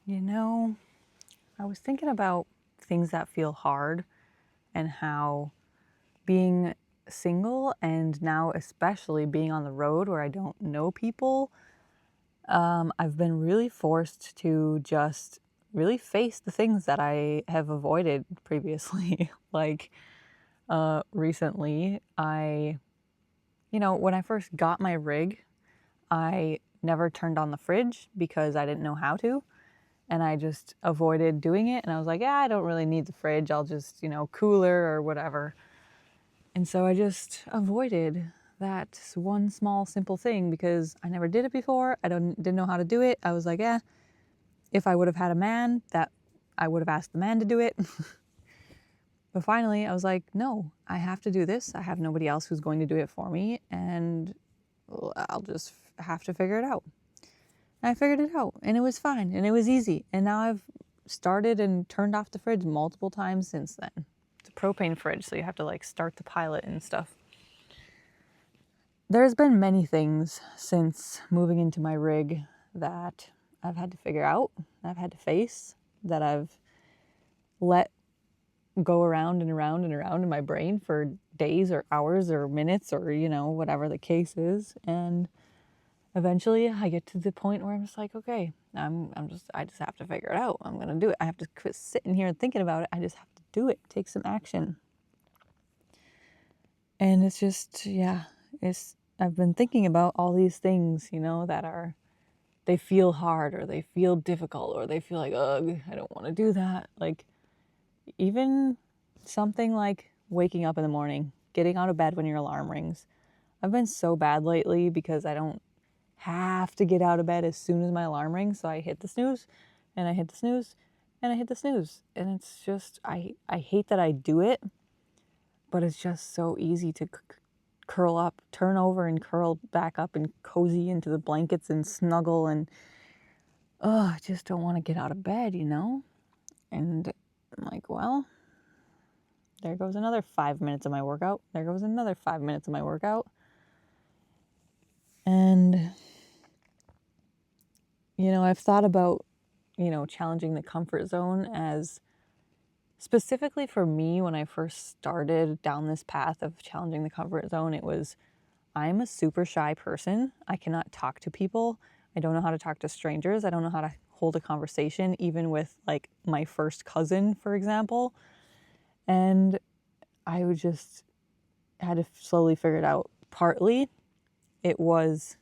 You know, I was thinking about things that feel hard and how being single and now especially being on the road where I don't know people, I've been really forced to just really face the things that I have avoided previously. Recently, when I first got my rig, I never turned on the fridge because I didn't know how to. And I just avoided doing it. And I was like, yeah, I don't really need the fridge. I'll just, cooler or whatever. And so I just avoided that one small simple thing because I never did it before. Didn't know how to do it. I was like, if I would have had a man, that I would have asked the man to do it. But finally, I was like, no, I have to do this. I have nobody else who's going to do it for me, and I'll just have to figure it out. I figured it out, and it was fine, and it was easy. And now I've started and turned off the fridge multiple times since then. It's a propane fridge, so you have to start the pilot and stuff. There's been many things since moving into my rig that I've had to figure out, I've had to face, that I've let go around and around and around in my brain for days or hours or minutes or, whatever the case is. And eventually I get to the point where I'm just like, okay, I just have to figure it out. I'm going to do it. I have to quit sitting here and thinking about it. I just have to do it. Take some action. And it's just, I've been thinking about all these things, they feel hard or they feel difficult or they feel like, ugh, I don't want to do that. Like even something like waking up in the morning, getting out of bed when your alarm rings. I've been so bad lately because I don't have to get out of bed as soon as my alarm rings. So I hit the snooze and I hit the snooze and I hit the snooze. And it's just, I hate that I do it, but it's just so easy to curl up, turn over and curl back up and cozy into the blankets and snuggle. And, I just don't want to get out of bed, And I'm like, well, there goes another 5 minutes of my workout. There goes another 5 minutes of my workout. And, I've thought about, challenging the comfort zone as specifically for me when I first started down this path of challenging the comfort zone. It was, I'm a super shy person. I cannot talk to people. I don't know how to talk to strangers. I don't know how to hold a conversation, even with like my first cousin, for example. And I would just had to slowly figure it out. Partly it was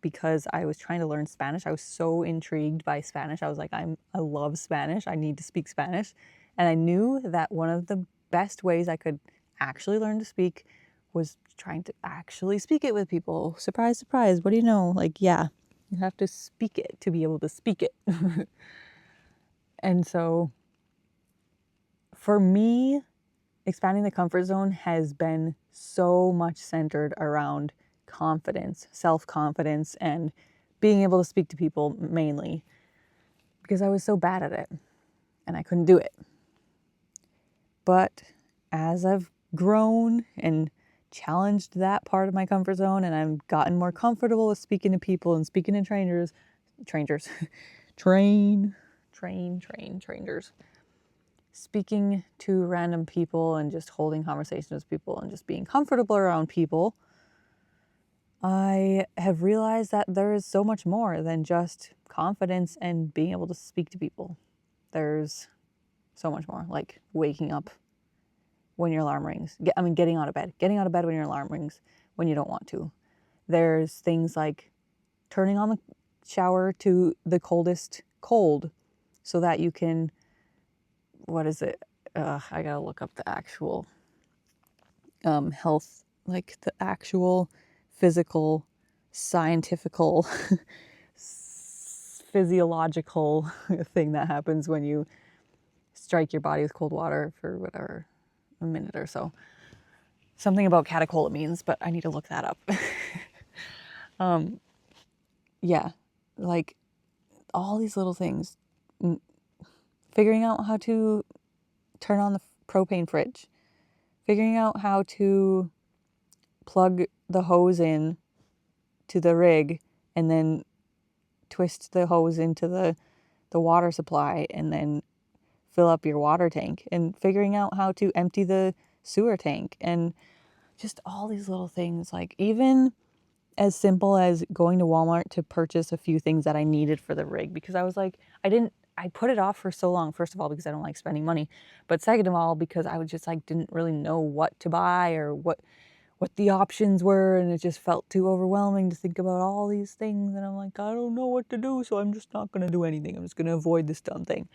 because I was trying to learn Spanish. I was so intrigued by Spanish. I was like, I love Spanish. I need to speak Spanish. And I knew that one of the best ways I could actually learn to speak was trying to actually speak it with people. Surprise, surprise. What do you know? Like, yeah, you have to speak it to be able to speak it. And so for me, expanding the comfort zone has been so much centered around confidence, self-confidence, and being able to speak to people mainly because I was so bad at it and I couldn't do it. But as I've grown and challenged that part of my comfort zone and I've gotten more comfortable with speaking to people and speaking to strangers, speaking to random people and just holding conversations with people and just being comfortable around people, I have realized that there is so much more than just confidence and being able to speak to people. There's so much more, like waking up when your alarm rings. Getting out of bed when your alarm rings when you don't want to. There's things like turning on the shower to the coldest cold so that you can, what is it? I gotta look up the actual health, like the actual physical, scientifical, physiological thing that happens when you strike your body with cold water for whatever, a minute or so. Something about catecholamines, but I need to look that up. Yeah, like all these little things. Figuring out how to turn on the propane fridge. Figuring out how to plug the hose in to the rig and then twist the hose into the the water supply and then fill up your water tank, and figuring out how to empty the sewer tank, and just all these little things, like even as simple as going to Walmart to purchase a few things that I needed for the rig, because I was like, I put it off for so long. First of all, because I don't like spending money, but second of all, because I was just like, didn't really know what to buy or what the options were, and it just felt too overwhelming to think about all these things, and I'm like, I don't know what to do, so I'm just not going to do anything. I'm just going to avoid this dumb thing.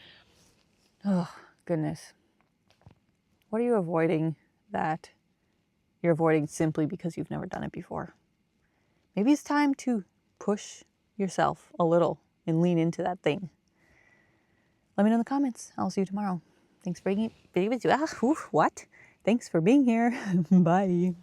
Oh, goodness. What are you avoiding that you're avoiding simply because you've never done it before? Maybe it's time to push yourself a little and lean into that thing. Let me know in the comments. I'll see you tomorrow. Thanks for being what? Thanks for being here. Bye.